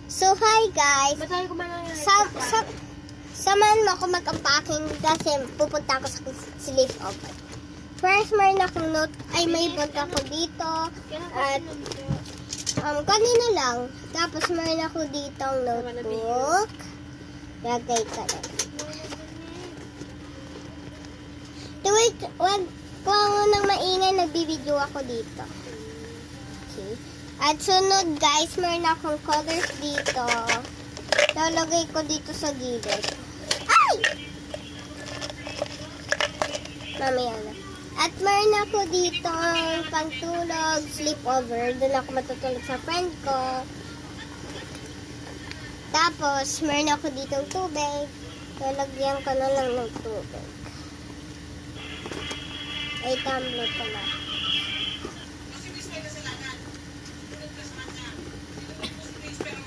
So, hi guys. Samahan mo ako mag-unpacking kasi pupunta ako sa sleepover. First, mayroon akong note. May punta ako dito. At, kanina lang. Tapos, mayroon ako dito ang notebook. Lagay ka lang. Wait, wag mo nang maingay. Nagbibideo ako dito. Okay. At sunod guys, mayroon akong colors dito. Lalagay ko dito sa gilid. Ay! Mamaya na. At mayroon ako dito pangtulog, sleepover. Doon ako matutulog sa friend ko. Tapos, mayroon ako dito tubig. Lalagyan ko na lang ng tubig. Ay, tumbler pala.